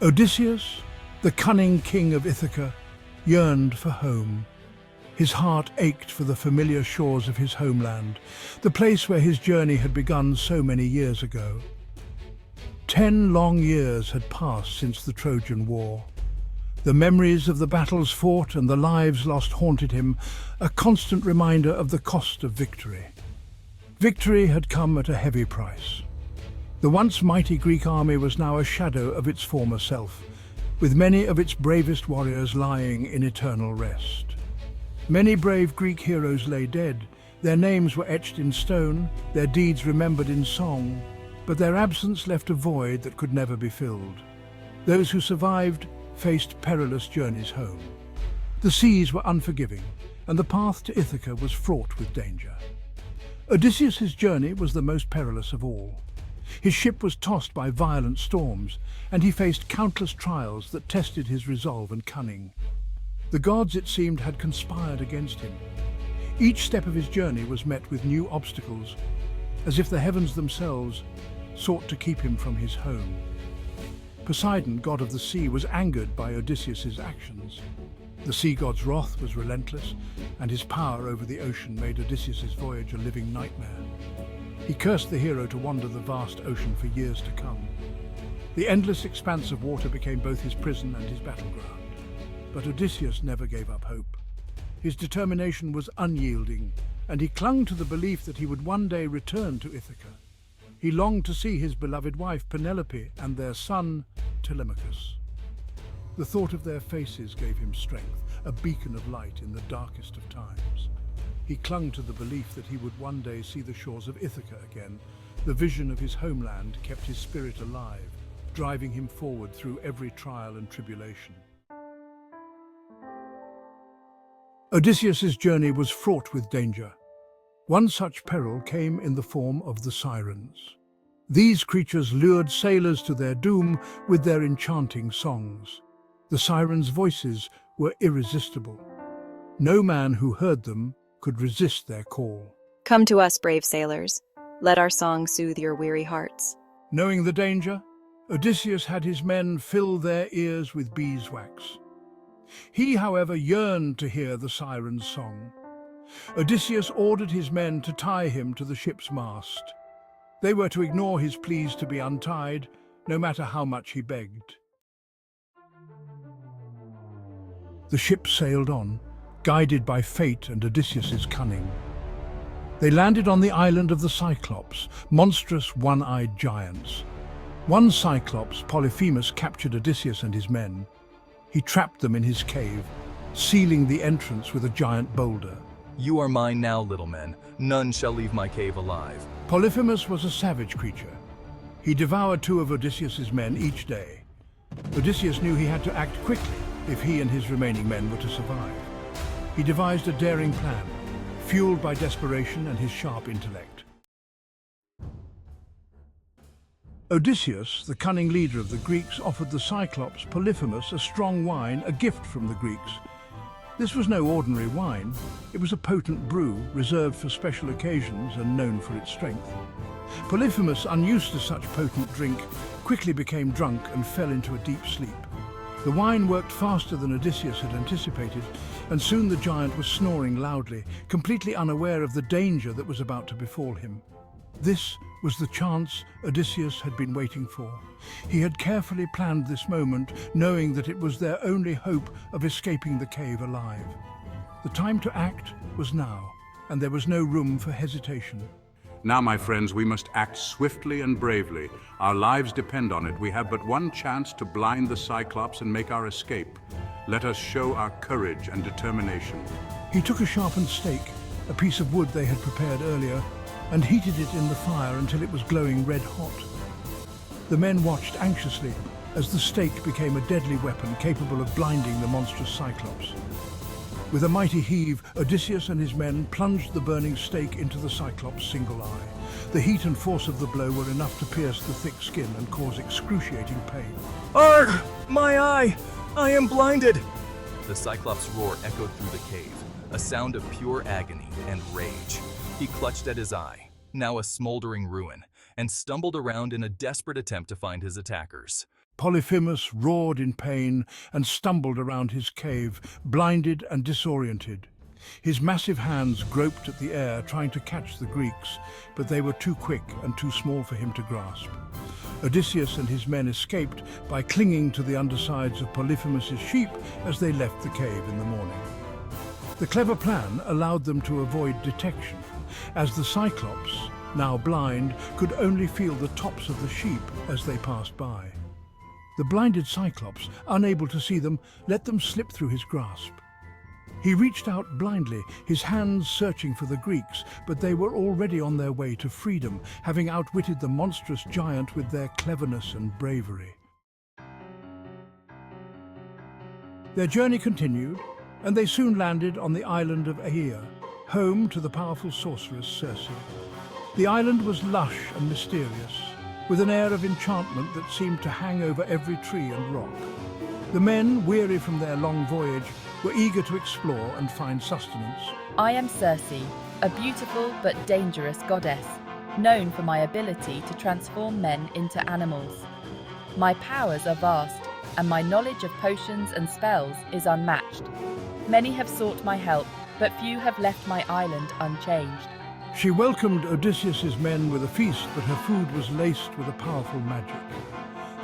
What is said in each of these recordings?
Odysseus, the cunning king of Ithaca, yearned for home. His heart ached for the familiar shores of his homeland, the place where his journey had begun so many years ago. 10 long years had passed since the Trojan War. The memories of the battles fought and the lives lost haunted him, a constant reminder of the cost of victory. Victory had come at a heavy price. The once mighty Greek army was now a shadow of its former self, with many of its bravest warriors lying in eternal rest. Many brave Greek heroes lay dead, their names were etched in stone, their deeds remembered in song, but their absence left a void that could never be filled. Those who survived faced perilous journeys home. The seas were unforgiving, and the path to Ithaca was fraught with danger. Odysseus's journey was the most perilous of all. His ship was tossed by violent storms, and he faced countless trials that tested his resolve and cunning. The gods, it seemed, had conspired against him. Each step of his journey was met with new obstacles, as if the heavens themselves sought to keep him from his home. Poseidon, god of the sea, was angered by Odysseus's actions. The sea god's wrath was relentless, and his power over the ocean made Odysseus's voyage a living nightmare. He cursed the hero to wander the vast ocean for years to come. The endless expanse of water became both his prison and his battleground. But Odysseus never gave up hope. His determination was unyielding, and he clung to the belief that he would one day return to Ithaca. He longed to see his beloved wife Penelope and their son Telemachus. The thought of their faces gave him strength, a beacon of light in the darkest of times. He clung to the belief that he would one day see the shores of Ithaca again. The vision of his homeland kept his spirit alive, driving him forward through every trial and tribulation. Odysseus's journey was fraught with danger. One such peril came in the form of the Sirens. These creatures lured sailors to their doom with their enchanting songs. The Sirens' voices were irresistible. No man who heard them could resist their call. Come to us, brave sailors. Let our song soothe your weary hearts. Knowing the danger, Odysseus had his men fill their ears with beeswax. He, however, yearned to hear the Sirens' song. Odysseus ordered his men to tie him to the ship's mast. They were to ignore his pleas to be untied, no matter how much he begged. The ship sailed on, guided by fate and Odysseus's cunning. They landed on the island of the Cyclops, monstrous one-eyed giants. One Cyclops, Polyphemus, captured Odysseus and his men. He trapped them in his cave, sealing the entrance with a giant boulder. You are mine now, little men. None shall leave my cave alive. Polyphemus was a savage creature. He devoured 2 of Odysseus's men each day. Odysseus knew he had to act quickly if he and his remaining men were to survive. He devised a daring plan, fueled by desperation and his sharp intellect. Odysseus, the cunning leader of the Greeks, offered the Cyclops Polyphemus a strong wine, a gift from the Greeks. This was no ordinary wine. It was a potent brew, reserved for special occasions and known for its strength. Polyphemus, unused to such potent drink, quickly became drunk and fell into a deep sleep. The wine worked faster than Odysseus had anticipated, and soon the giant was snoring loudly, completely unaware of the danger that was about to befall him. This was the chance Odysseus had been waiting for. He had carefully planned this moment, knowing that it was their only hope of escaping the cave alive. The time to act was now, and there was no room for hesitation. Now, my friends, we must act swiftly and bravely. Our lives depend on it. We have but one chance to blind the Cyclops and make our escape. Let us show our courage and determination. He took a sharpened stake, a piece of wood they had prepared earlier, and heated it in the fire until it was glowing red hot. The men watched anxiously as the stake became a deadly weapon capable of blinding the monstrous Cyclops. With a mighty heave, Odysseus and his men plunged the burning stake into the Cyclops' single eye. The heat and force of the blow were enough to pierce the thick skin and cause excruciating pain. Arg! My eye! I am blinded! The Cyclops' roar echoed through the cave, a sound of pure agony and rage. He clutched at his eye, now a smoldering ruin, and stumbled around in a desperate attempt to find his attackers. Polyphemus roared in pain and stumbled around his cave, blinded and disoriented. His massive hands groped at the air, trying to catch the Greeks, but they were too quick and too small for him to grasp. Odysseus and his men escaped by clinging to the undersides of Polyphemus's sheep as they left the cave in the morning. The clever plan allowed them to avoid detection, as the Cyclops, now blind, could only feel the tops of the sheep as they passed by. The blinded Cyclops, unable to see them, let them slip through his grasp. He reached out blindly, his hands searching for the Greeks, but they were already on their way to freedom, having outwitted the monstrous giant with their cleverness and bravery. Their journey continued, and they soon landed on the island of Aea, home to the powerful sorceress Circe. The island was lush and mysterious, with an air of enchantment that seemed to hang over every tree and rock. The men, weary from their long voyage, were eager to explore and find sustenance. I am Circe, a beautiful but dangerous goddess, known for my ability to transform men into animals. My powers are vast, and my knowledge of potions and spells is unmatched. Many have sought my help, but few have left my island unchanged. She welcomed Odysseus's men with a feast, but her food was laced with a powerful magic.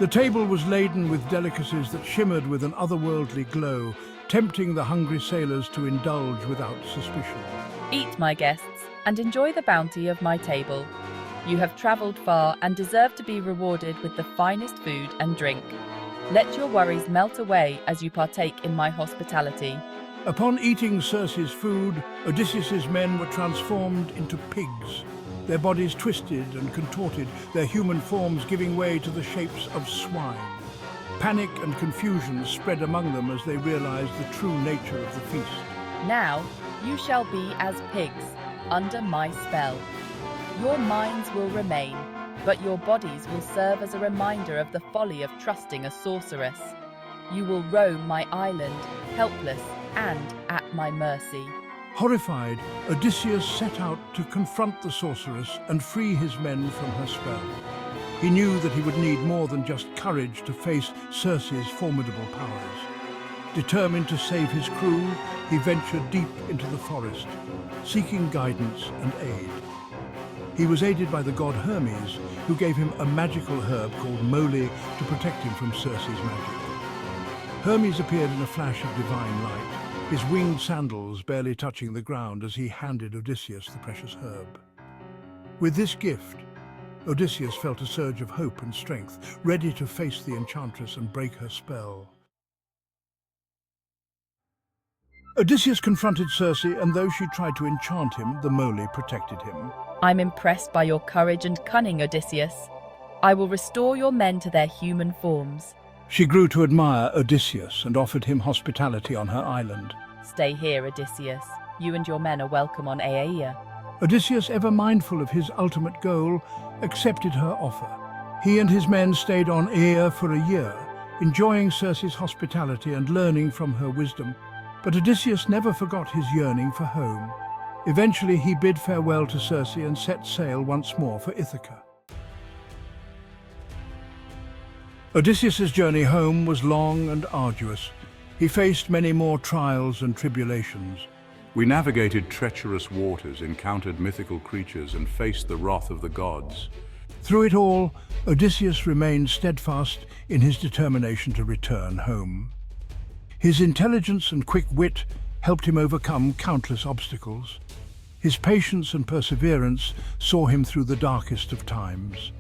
The table was laden with delicacies that shimmered with an otherworldly glow, tempting the hungry sailors to indulge without suspicion. Eat, my guests, and enjoy the bounty of my table. You have travelled far and deserve to be rewarded with the finest food and drink. Let your worries melt away as you partake in my hospitality. Upon eating Circe's food, Odysseus's men were transformed into pigs, their bodies twisted and contorted, their human forms giving way to the shapes of swine. Panic and confusion spread among them as they realized the true nature of the feast. Now you shall be as pigs, under my spell. Your minds will remain, but your bodies will serve as a reminder of the folly of trusting a sorceress. You will roam my island, helpless and at my mercy. Horrified, Odysseus set out to confront the sorceress and free his men from her spell. He knew that he would need more than just courage to face Circe's formidable powers. Determined to save his crew, he ventured deep into the forest, seeking guidance and aid. He was aided by the god Hermes, who gave him a magical herb called moly to protect him from Circe's magic. Hermes appeared in a flash of divine light, his winged sandals barely touching the ground as he handed Odysseus the precious herb. With this gift, Odysseus felt a surge of hope and strength, ready to face the Enchantress and break her spell. Odysseus confronted Circe, and though she tried to enchant him, the moly protected him. I'm impressed by your courage and cunning, Odysseus. I will restore your men to their human forms. She grew to admire Odysseus and offered him hospitality on her island. Stay here, Odysseus. You and your men are welcome on Aea. Odysseus, ever mindful of his ultimate goal, accepted her offer. He and his men stayed on Aea for a year, enjoying Circe's hospitality and learning from her wisdom. But Odysseus never forgot his yearning for home. Eventually he bid farewell to Circe and set sail once more for Ithaca. Odysseus's journey home was long and arduous. He faced many more trials and tribulations. We navigated treacherous waters, encountered mythical creatures, and faced the wrath of the gods. Through it all, Odysseus remained steadfast in his determination to return home. His intelligence and quick wit helped him overcome countless obstacles. His patience and perseverance saw him through the darkest of times.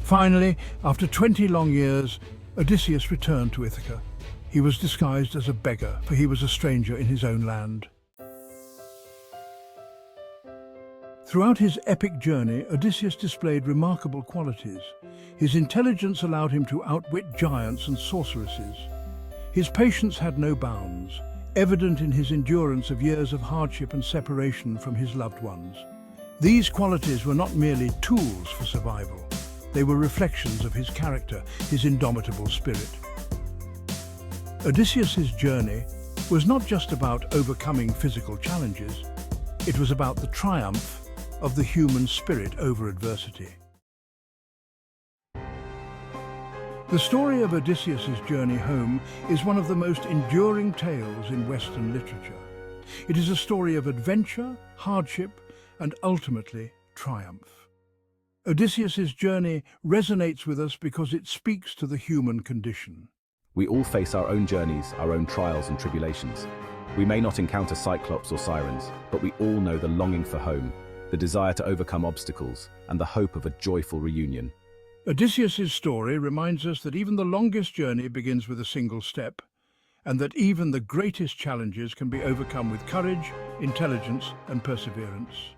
Finally, after 20 long years, Odysseus returned to Ithaca. He was disguised as a beggar, for he was a stranger in his own land. Throughout his epic journey, Odysseus displayed remarkable qualities. His intelligence allowed him to outwit giants and sorceresses. His patience had no bounds, evident in his endurance of years of hardship and separation from his loved ones. These qualities were not merely tools for survival. They were reflections of his character, his indomitable spirit. Odysseus's journey was not just about overcoming physical challenges. It was about the triumph of the human spirit over adversity. The story of Odysseus's journey home is one of the most enduring tales in Western literature. It is a story of adventure, hardship, and ultimately triumph. Odysseus's journey resonates with us because it speaks to the human condition. We all face our own journeys, our own trials and tribulations. We may not encounter Cyclops or Sirens, but we all know the longing for home, the desire to overcome obstacles, and the hope of a joyful reunion. Odysseus's story reminds us that even the longest journey begins with a single step, and that even the greatest challenges can be overcome with courage, intelligence, and perseverance.